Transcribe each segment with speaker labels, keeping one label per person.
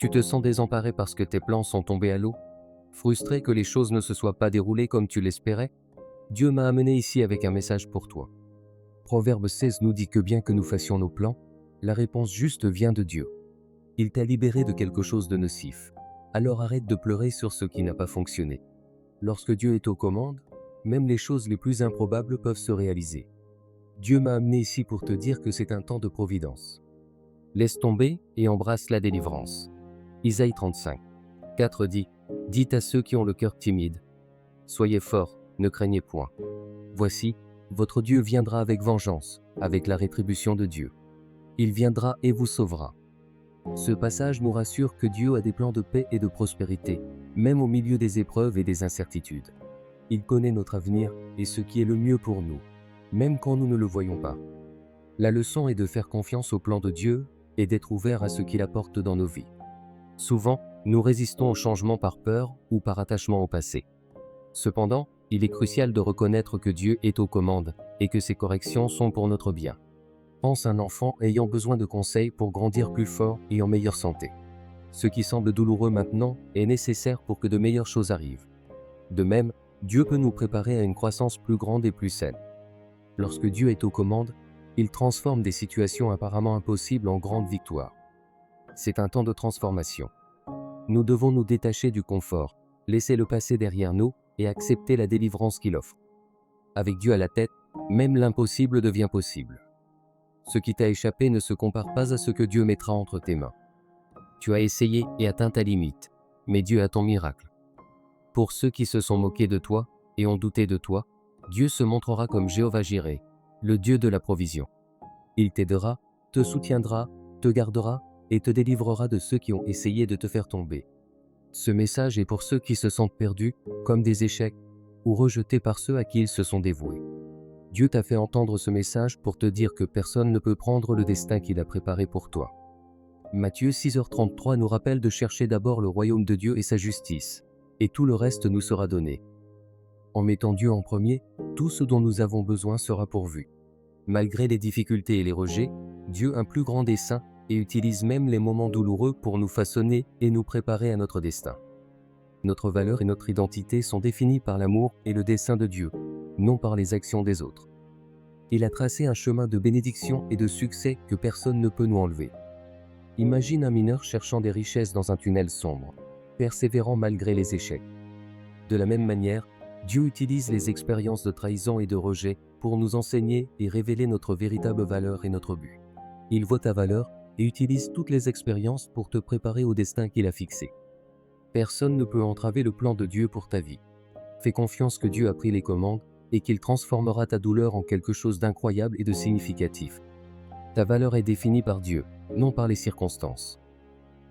Speaker 1: Tu te sens désemparé parce que tes plans sont tombés à l'eau? Frustré que les choses ne se soient pas déroulées comme tu l'espérais? Dieu m'a amené ici avec un message pour toi. Proverbe 16 nous dit que bien que nous fassions nos plans, la réponse juste vient de Dieu. Il t'a libéré de quelque chose de nocif. Alors arrête de pleurer sur ce qui n'a pas fonctionné. Lorsque Dieu est aux commandes, même les choses les plus improbables peuvent se réaliser. Dieu m'a amené ici pour te dire que c'est un temps de providence. Laisse tomber et embrasse la délivrance. Isaïe 35, 4 dit « Dites à ceux qui ont le cœur timide, soyez forts, ne craignez point. Voici, votre Dieu viendra avec vengeance, avec la rétribution de Dieu. Il viendra et vous sauvera. » Ce passage nous rassure que Dieu a des plans de paix et de prospérité, même au milieu des épreuves et des incertitudes. Il connaît notre avenir et ce qui est le mieux pour nous, même quand nous ne le voyons pas. La leçon est de faire confiance au plan de Dieu et d'être ouvert à ce qu'il apporte dans nos vies. Souvent, nous résistons au changement par peur ou par attachement au passé. Cependant, il est crucial de reconnaître que Dieu est aux commandes et que ses corrections sont pour notre bien. Pense à un enfant ayant besoin de conseils pour grandir plus fort et en meilleure santé. Ce qui semble douloureux maintenant est nécessaire pour que de meilleures choses arrivent. De même, Dieu peut nous préparer à une croissance plus grande et plus saine. Lorsque Dieu est aux commandes, il transforme des situations apparemment impossibles en grandes victoires. C'est un temps de transformation. Nous devons nous détacher du confort, laisser le passé derrière nous et accepter la délivrance qu'il offre. Avec Dieu à la tête, même l'impossible devient possible. Ce qui t'a échappé ne se compare pas à ce que Dieu mettra entre tes mains. Tu as essayé et atteint ta limite, mais Dieu a ton miracle. Pour ceux qui se sont moqués de toi et ont douté de toi, Dieu se montrera comme Jéhovah Jireh, le Dieu de la provision. Il t'aidera, te soutiendra, te gardera et te délivrera de ceux qui ont essayé de te faire tomber. Ce message est pour ceux qui se sentent perdus, comme des échecs, ou rejetés par ceux à qui ils se sont dévoués. Dieu t'a fait entendre ce message pour te dire que personne ne peut prendre le destin qu'il a préparé pour toi. Matthieu 6h33 nous rappelle de chercher d'abord le royaume de Dieu et sa justice, et tout le reste nous sera donné. En mettant Dieu en premier, tout ce dont nous avons besoin sera pourvu. Malgré les difficultés et les rejets, Dieu a un plus grand dessein et utilise même les moments douloureux pour nous façonner et nous préparer à notre destin. Notre valeur et notre identité sont définies par l'amour et le dessein de Dieu, non par les actions des autres. Il a tracé un chemin de bénédiction et de succès que personne ne peut nous enlever. Imagine un mineur cherchant des richesses dans un tunnel sombre, persévérant malgré les échecs. De la même manière, Dieu utilise les expériences de trahison et de rejet pour nous enseigner et révéler notre véritable valeur et notre but. Il voit ta valeur et utilise toutes les expériences pour te préparer au destin qu'il a fixé. Personne ne peut entraver le plan de Dieu pour ta vie. Fais confiance que Dieu a pris les commandes et qu'il transformera ta douleur en quelque chose d'incroyable et de significatif. Ta valeur est définie par Dieu, non par les circonstances.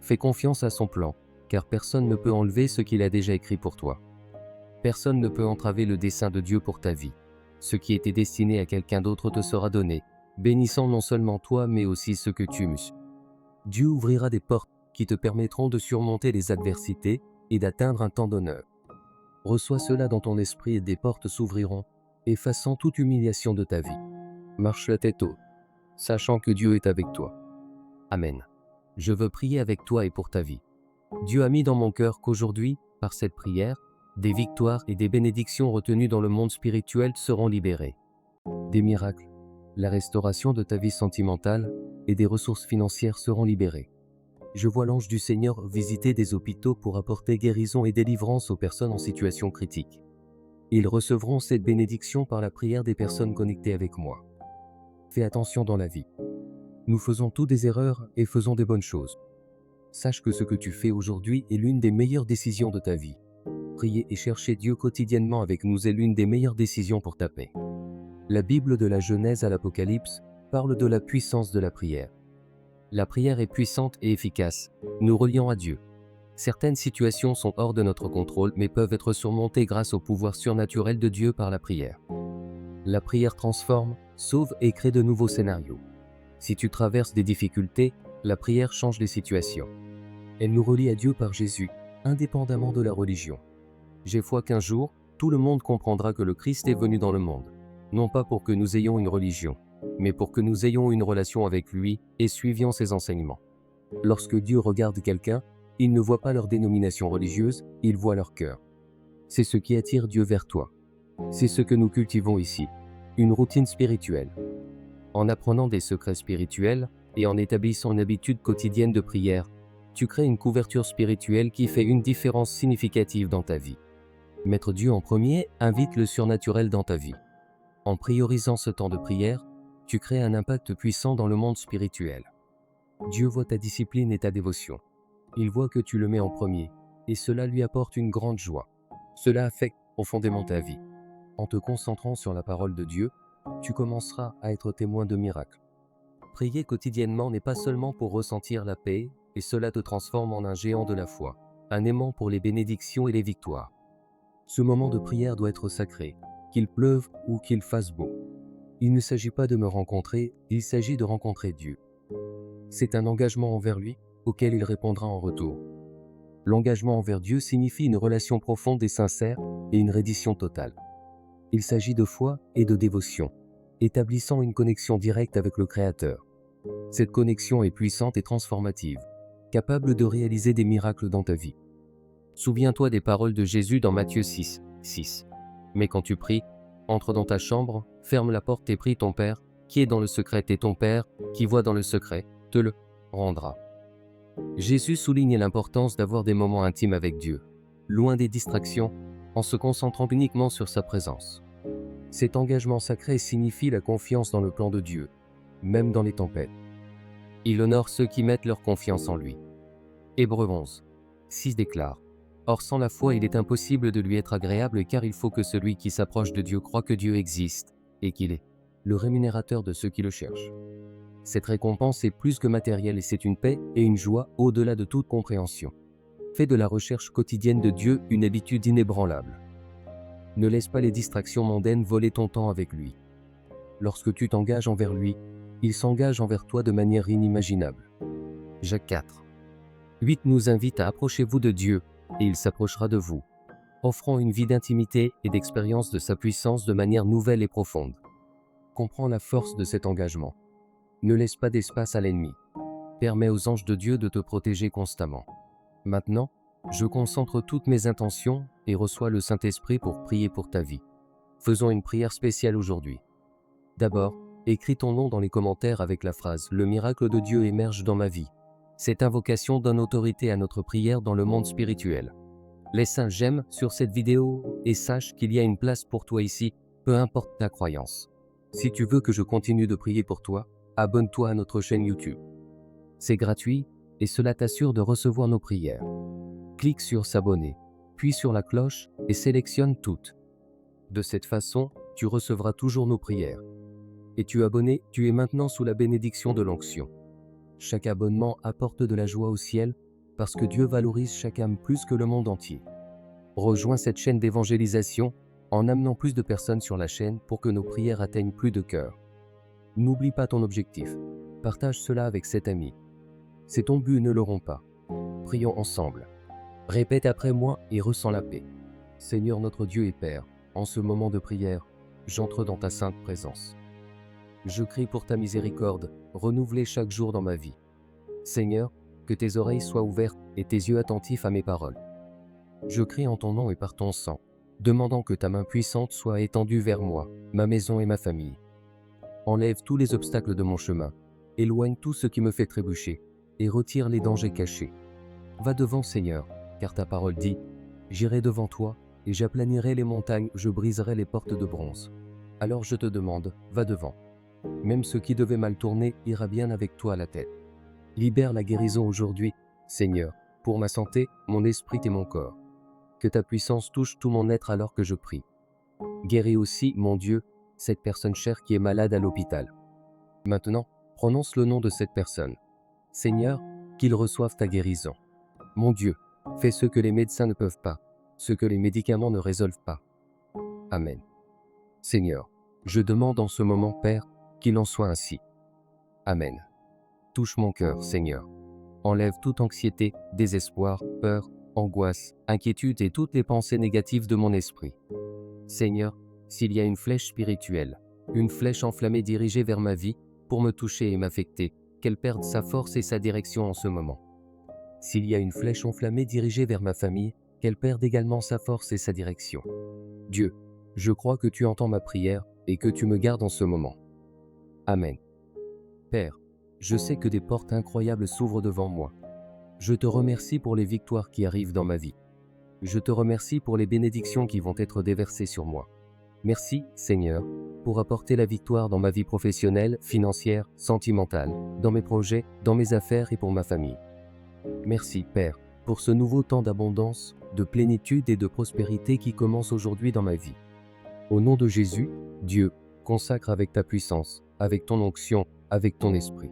Speaker 1: Fais confiance à son plan, car personne ne peut enlever ce qu'il a déjà écrit pour toi. Personne ne peut entraver le dessein de Dieu pour ta vie. Ce qui était destiné à quelqu'un d'autre te sera donné, bénissant non seulement toi, mais aussi ceux que tu aimes. Dieu ouvrira des portes qui te permettront de surmonter les adversités et d'atteindre un temps d'honneur. Reçois cela dans ton esprit et des portes s'ouvriront, effaçant toute humiliation de ta vie. Marche la tête haute, sachant que Dieu est avec toi. Amen. Je veux prier avec toi et pour ta vie. Dieu a mis dans mon cœur qu'aujourd'hui, par cette prière, des victoires et des bénédictions retenues dans le monde spirituel seront libérées. Des miracles, la restauration de ta vie sentimentale et des ressources financières seront libérées. Je vois l'ange du Seigneur visiter des hôpitaux pour apporter guérison et délivrance aux personnes en situation critique. Ils recevront cette bénédiction par la prière des personnes connectées avec moi. Fais attention dans la vie. Nous faisons tous des erreurs et faisons des bonnes choses. Sache que ce que tu fais aujourd'hui est l'une des meilleures décisions de ta vie. Prier et chercher Dieu quotidiennement avec nous est l'une des meilleures décisions pour ta paix. La Bible de la Genèse à l'Apocalypse parle de la puissance de la prière. La prière est puissante et efficace, nous reliant à Dieu. Certaines situations sont hors de notre contrôle mais peuvent être surmontées grâce au pouvoir surnaturel de Dieu par la prière. La prière transforme, sauve et crée de nouveaux scénarios. Si tu traverses des difficultés, la prière change les situations. Elle nous relie à Dieu par Jésus, indépendamment de la religion. J'ai foi qu'un jour, tout le monde comprendra que le Christ est venu dans le monde, non pas pour que nous ayons une religion, mais pour que nous ayons une relation avec lui et suivions ses enseignements. Lorsque Dieu regarde quelqu'un, ils ne voient pas leur dénomination religieuse, ils voient leur cœur. C'est ce qui attire Dieu vers toi. C'est ce que nous cultivons ici, une routine spirituelle. En apprenant des secrets spirituels et en établissant une habitude quotidienne de prière, tu crées une couverture spirituelle qui fait une différence significative dans ta vie. Mettre Dieu en premier invite le surnaturel dans ta vie. En priorisant ce temps de prière, tu crées un impact puissant dans le monde spirituel. Dieu voit ta discipline et ta dévotion. Il voit que tu le mets en premier, et cela lui apporte une grande joie. Cela affecte profondément ta vie. En te concentrant sur la parole de Dieu, tu commenceras à être témoin de miracles. Prier quotidiennement n'est pas seulement pour ressentir la paix, et cela te transforme en un géant de la foi, un aimant pour les bénédictions et les victoires. Ce moment de prière doit être sacré, qu'il pleuve ou qu'il fasse beau. Il ne s'agit pas de me rencontrer, il s'agit de rencontrer Dieu. C'est un engagement envers lui, auquel il répondra en retour. L'engagement envers Dieu signifie une relation profonde et sincère et une reddition totale. Il s'agit de foi et de dévotion, établissant une connexion directe avec le Créateur. Cette connexion est puissante et transformative, capable de réaliser des miracles dans ta vie. Souviens-toi des paroles de Jésus dans Matthieu 6, 6. Mais quand tu pries, entre dans ta chambre, ferme la porte et prie ton Père, qui est dans le secret, et ton Père, qui voit dans le secret, te le rendra. Jésus souligne l'importance d'avoir des moments intimes avec Dieu, loin des distractions, en se concentrant uniquement sur sa présence. Cet engagement sacré signifie la confiance dans le plan de Dieu, même dans les tempêtes. Il honore ceux qui mettent leur confiance en lui. Hébreux 11, 6 déclare: Or sans la foi il est impossible de lui être agréable, car il faut que celui qui s'approche de Dieu croie que Dieu existe, et qu'il est le rémunérateur de ceux qui le cherchent. Cette récompense est plus que matérielle et c'est une paix et une joie au-delà de toute compréhension. Fais de la recherche quotidienne de Dieu une habitude inébranlable. Ne laisse pas les distractions mondaines voler ton temps avec lui. Lorsque tu t'engages envers lui, il s'engage envers toi de manière inimaginable. Jacques 4, 8 nous invite à approchez-vous de Dieu, et il s'approchera de vous, offrant une vie d'intimité et d'expérience de sa puissance de manière nouvelle et profonde. Comprends la force de cet engagement. Ne laisse pas d'espace à l'ennemi. Permets aux anges de Dieu de te protéger constamment. Maintenant, je concentre toutes mes intentions et reçois le Saint-Esprit pour prier pour ta vie. Faisons une prière spéciale aujourd'hui. D'abord, écris ton nom dans les commentaires avec la phrase « Le miracle de Dieu émerge dans ma vie ». Cette invocation donne autorité à notre prière dans le monde spirituel. Laisse un j'aime sur cette vidéo et sache qu'il y a une place pour toi ici, peu importe ta croyance. Si tu veux que je continue de prier pour toi, abonne-toi à notre chaîne YouTube. C'est gratuit et cela t'assure de recevoir nos prières. Clique sur s'abonner, puis sur la cloche et sélectionne toutes. De cette façon, tu recevras toujours nos prières. Es-tu abonné? Tu es maintenant sous la bénédiction de l'onction. Chaque abonnement apporte de la joie au ciel parce que Dieu valorise chaque âme plus que le monde entier. Rejoins cette chaîne d'évangélisation en amenant plus de personnes sur la chaîne pour que nos prières atteignent plus de cœurs. N'oublie pas ton objectif. Partage cela avec cet ami. C'est ton but, ne le romps pas. Prions ensemble. Répète après moi et ressens la paix. Seigneur notre Dieu et Père, en ce moment de prière, j'entre dans ta sainte présence. Je crie pour ta miséricorde, renouvelée chaque jour dans ma vie. Seigneur, que tes oreilles soient ouvertes et tes yeux attentifs à mes paroles. Je crie en ton nom et par ton sang, demandant que ta main puissante soit étendue vers moi, ma maison et ma famille. Enlève tous les obstacles de mon chemin, éloigne tout ce qui me fait trébucher, et retire les dangers cachés. Va devant, Seigneur, car ta parole dit « J'irai devant toi, et j'aplanirai les montagnes, je briserai les portes de bronze. » Alors je te demande, va devant. Même ce qui devait mal tourner ira bien avec toi à la tête. Libère la guérison aujourd'hui, Seigneur, pour ma santé, mon esprit et mon corps. Que ta puissance touche tout mon être alors que je prie. Guéris aussi, mon Dieu, cette personne chère qui est malade à l'hôpital. Maintenant, prononce le nom de cette personne. Seigneur, qu'il reçoive ta guérison. Mon Dieu, fais ce que les médecins ne peuvent pas, ce que les médicaments ne résolvent pas. Amen. Seigneur, je demande en ce moment, Père, qu'il en soit ainsi. Amen. Touche mon cœur, Seigneur. Enlève toute anxiété, désespoir, peur, angoisse, inquiétude et toutes les pensées négatives de mon esprit. Seigneur, s'il y a une flèche spirituelle, une flèche enflammée dirigée vers ma vie, pour me toucher et m'affecter, qu'elle perde sa force et sa direction en ce moment. S'il y a une flèche enflammée dirigée vers ma famille, qu'elle perde également sa force et sa direction. Dieu, je crois que tu entends ma prière et que tu me gardes en ce moment. Amen. Père, je sais que des portes incroyables s'ouvrent devant moi. Je te remercie pour les victoires qui arrivent dans ma vie. Je te remercie pour les bénédictions qui vont être déversées sur moi. Merci, Seigneur, pour apporter la victoire dans ma vie professionnelle, financière, sentimentale, dans mes projets, dans mes affaires et pour ma famille. Merci, Père, pour ce nouveau temps d'abondance, de plénitude et de prospérité qui commence aujourd'hui dans ma vie. Au nom de Jésus, Dieu, consacre avec ta puissance, avec ton onction, avec ton esprit.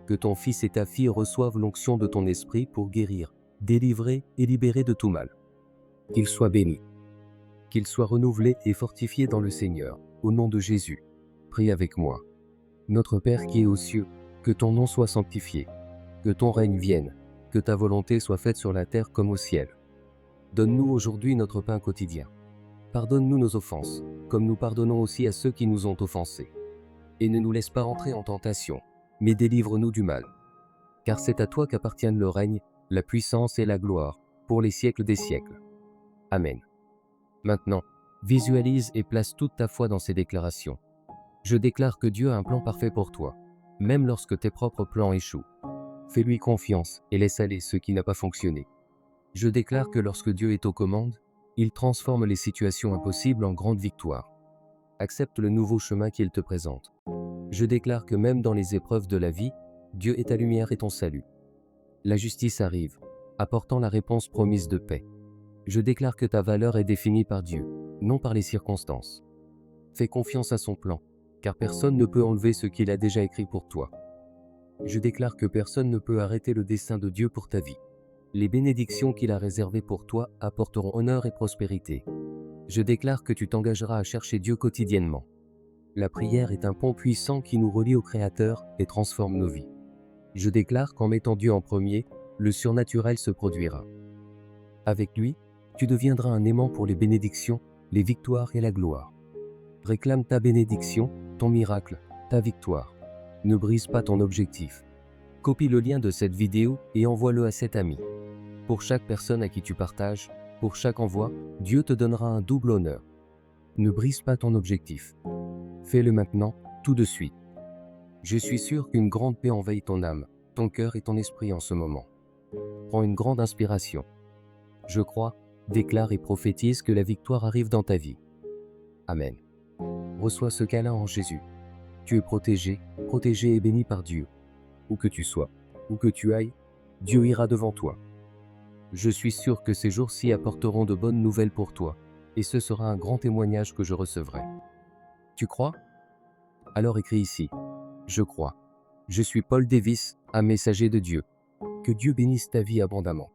Speaker 1: Que ton fils et ta fille reçoivent l'onction de ton esprit pour guérir, délivrer et libérer de tout mal. Qu'ils soient bénis. Qu'ils soient renouvelés et fortifiés dans le Seigneur, au nom de Jésus. Prie avec moi. Notre Père qui es aux cieux, que ton nom soit sanctifié, que ton règne vienne, que ta volonté soit faite sur la terre comme au ciel. Donne-nous aujourd'hui notre pain quotidien. Pardonne-nous nos offenses, comme nous pardonnons aussi à ceux qui nous ont offensés. Et ne nous laisse pas entrer en tentation, mais délivre-nous du mal. Car c'est à toi qu'appartiennent le règne, la puissance et la gloire, pour les siècles des siècles. Amen. Maintenant, visualise et place toute ta foi dans ces déclarations. Je déclare que Dieu a un plan parfait pour toi, même lorsque tes propres plans échouent. Fais-lui confiance et laisse aller ce qui n'a pas fonctionné. Je déclare que lorsque Dieu est aux commandes, il transforme les situations impossibles en grandes victoires. Accepte le nouveau chemin qu'il te présente. Je déclare que même dans les épreuves de la vie, Dieu est ta lumière et ton salut. La justice arrive, apportant la réponse promise de paix. Je déclare que ta valeur est définie par Dieu, non par les circonstances. Fais confiance à son plan, car personne ne peut enlever ce qu'il a déjà écrit pour toi. Je déclare que personne ne peut arrêter le dessein de Dieu pour ta vie. Les bénédictions qu'il a réservées pour toi apporteront honneur et prospérité. Je déclare que tu t'engageras à chercher Dieu quotidiennement. La prière est un pont puissant qui nous relie au Créateur et transforme nos vies. Je déclare qu'en mettant Dieu en premier, le surnaturel se produira. Avec lui, tu deviendras un aimant pour les bénédictions, les victoires et la gloire. Réclame ta bénédiction, ton miracle, ta victoire. Ne brise pas ton objectif. Copie le lien de cette vidéo et envoie-le à cet ami. Pour chaque personne à qui tu partages, pour chaque envoi, Dieu te donnera un double honneur. Ne brise pas ton objectif. Fais-le maintenant, tout de suite. Je suis sûr qu'une grande paix envahit ton âme, ton cœur et ton esprit en ce moment. Prends une grande inspiration. Je crois, déclare et prophétise que la victoire arrive dans ta vie. Amen. Reçois ce câlin en Jésus. Tu es protégé et béni par Dieu. Où que tu sois, où que tu ailles, Dieu ira devant toi. Je suis sûr que ces jours-ci apporteront de bonnes nouvelles pour toi, et ce sera un grand témoignage que je recevrai. Tu crois? Alors écris ici. Je crois. Je suis Paul Davis, un messager de Dieu. Que Dieu bénisse ta vie abondamment.